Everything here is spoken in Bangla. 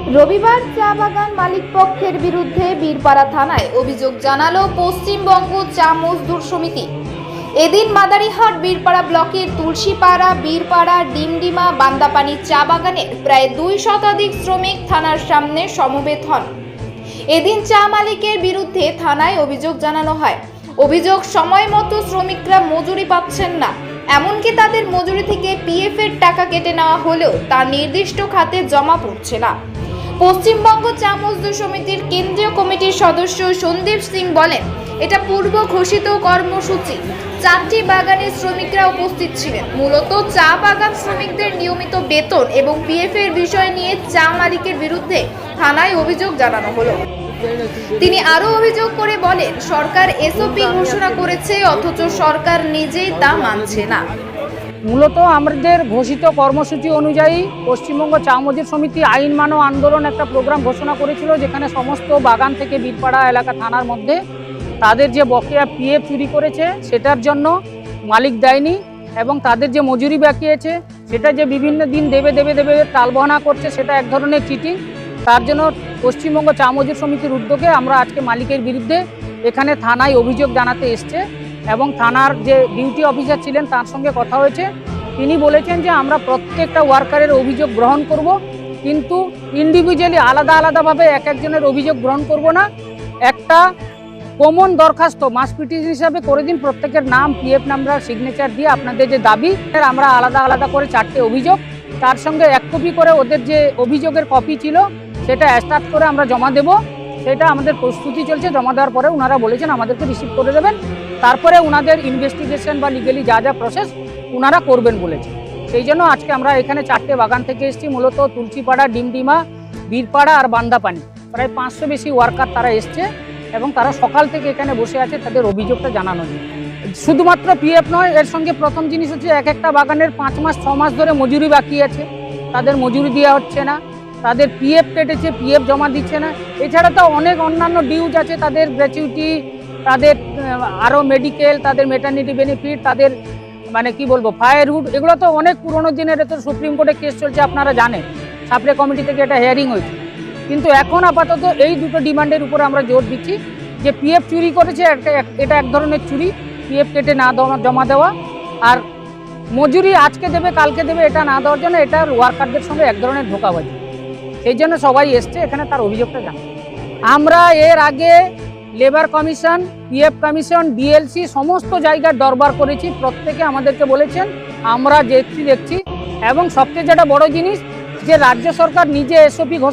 রবিবার চা বাগান মালিক পক্ষের বিরুদ্ধে বীরপাড়া থানায় অভিযোগ জানালো পশ্চিমবঙ্গ চা মজদুর সমিতি। এদিন মাদারিহাট বীরপাড়া ব্লকের তুলসীপাড়া, বীরপাড়া, ডিমডিমা, বান্দাপানি চা বাগানের প্রায় 2 শতাধিক শ্রমিক থানার সামনে সমবেত হন। এদিন চা মালিকের বিরুদ্ধে থানায় অভিযোগ জানানো হয়। অভিযোগ, সময় মতো শ্রমিকরা মজুরি পাচ্ছেন না, এমনকি তাদের মজুরি থেকে পিএফ এর টাকা কেটে নেওয়া হলেও তা নির্দিষ্ট খাতে জমা পড়ছে না। পশ্চিমবঙ্গ চা মজদুর সমিতির কেন্দ্রীয় কমিটির সদস্য সন্দীপ সিং বলেন, এটা পূর্ব ঘোষিত কর্মসূচি। 4টি বাগানের শ্রমিকরা উপস্থিত ছিলেন। মূলত চা বাগান শ্রমিকদের নিয়মিত বেতন এবং পিএফ এর বিষয় নিয়ে চা মালিকের বিরুদ্ধে থানায় অভিযোগ জানানো হলো। তিনি আরো অভিযোগ করে বলেন, সরকার এসওপি ঘোষণা করেছে অথচ সরকার নিজেই তা মানছে না। মূলত আমাদের ঘোষিত কর্মসূচি অনুযায়ী পশ্চিমবঙ্গ চা মজদুর সমিতি আইন মানো আন্দোলন একটা প্রোগ্রাম ঘোষণা করেছিল, যেখানে সমস্ত বাগান থেকে বীরপাড়া এলাকা থানার মধ্যে তাদের যে বকেয়া পিএফ চুরি করেছে সেটার জন্য মালিক দেয়নি, এবং তাদের যে মজুরি বাকি আছে সেটা যে বিভিন্ন দিন দেবে টালবাহানা করছে, সেটা এক ধরনের চিটিং। তার জন্য পশ্চিমবঙ্গ চা মজদুর সমিতির উদ্যোগে আমরা আজকে মালিকের বিরুদ্ধে এখানে থানায় অভিযোগ জানাতে এসছে, এবং থানার যে ডিউটি অফিসার ছিলেন তার সঙ্গে কথা হয়েছে। তিনি বলেছেন যে আমরা প্রত্যেকটা ওয়ার্কারের অভিযোগ গ্রহণ করব, কিন্তু ইন্ডিভিজুয়ালি আলাদাভাবে এক একজনের অভিযোগ গ্রহণ করব না। একটা কমন দরখাস্ত মাস পিটিশন হিসাবে করে দিন, প্রত্যেকের নাম, পিএফ নাম্বার, সিগনেচার দিয়ে আপনাদের যে দাবি, আমরা আলাদা করে 4টে অভিযোগ, তার সঙ্গে 1 কপি করে ওদের যে অভিযোগের কপি ছিল সেটা অ্যাটাচ করে আমরা জমা দেব। সেটা আমাদের প্রস্তুতি চলছে। জমা দেওয়ার পরে ওনারা বলেছেন আমাদেরকে রিসিভ করে দেবেন, তারপরে ওনাদের ইনভেস্টিগেশন বা লিগালি যা প্রসেস ওনারা করবেন বলেছে। সেই জন্য আজকে আমরা এখানে 4টে বাগান থেকে এসেছি। মূলত তুলসীপাড়া, ডিমডিমা, বীরপাড়া আর বান্দাপানি প্রায় 500 বেশি ওয়ার্কার তারা এসছে, এবং তারা সকাল থেকে এখানে বসে আছে তাদের অভিযোগটা জানানো নিয়ে। শুধুমাত্র পিএফ নয়, এর সঙ্গে প্রথম জিনিস হচ্ছে একটা বাগানের 5 মাস 6 মাস ধরে মজুরি বাকি আছে, তাদের মজুরি দেওয়া হচ্ছে না, তাদের পিএফ কেটেছে, পিএফ জমা দিচ্ছে না। এছাড়া তো অনেক অন্যান্য ডিউজ আছে, তাদের গ্র্যাচুইটি, তাদের আরও মেডিকেল, তাদের মেটার্নিটি বেনিফিট, তাদের মানে কি বলবো ফায়ারহুড, এগুলো তো অনেক পুরোনো দিনের। তো সুপ্রিম কোর্টে কেস চলছে, আপনারা জানেন, সাপড়ে কমিটি থেকে এটা হিয়ারিং হয়েছে। কিন্তু এখন আপাতত এই দুটো ডিমান্ডের উপরে আমরা জোর দিচ্ছি যে পিএফ চুরি করেছে, এটা এক ধরনের চুরি, পিএফ কেটে না জমা দেওয়া, আর মজুরি আজকে দেবে কালকে দেবে এটা না দেওয়ার জন্য এটা ওয়ার্কারদের সঙ্গে এক ধরনের ধোঁকাবাজি। সেই জন্য সবাই এসছে এখানে তার অভিযোগটা জানাতে। আমরা এর আগে labour commission, PF commission, DLC সমস্ত জায়গায় দরবার করেছি, প্রত্যেকে আমাদেরকে বলেছেন আমরা দেখছি, এবং সবচেয়ে যেটা বড় জিনিস যে রাজ্য সরকার নিজে এসওপি ঘোষণা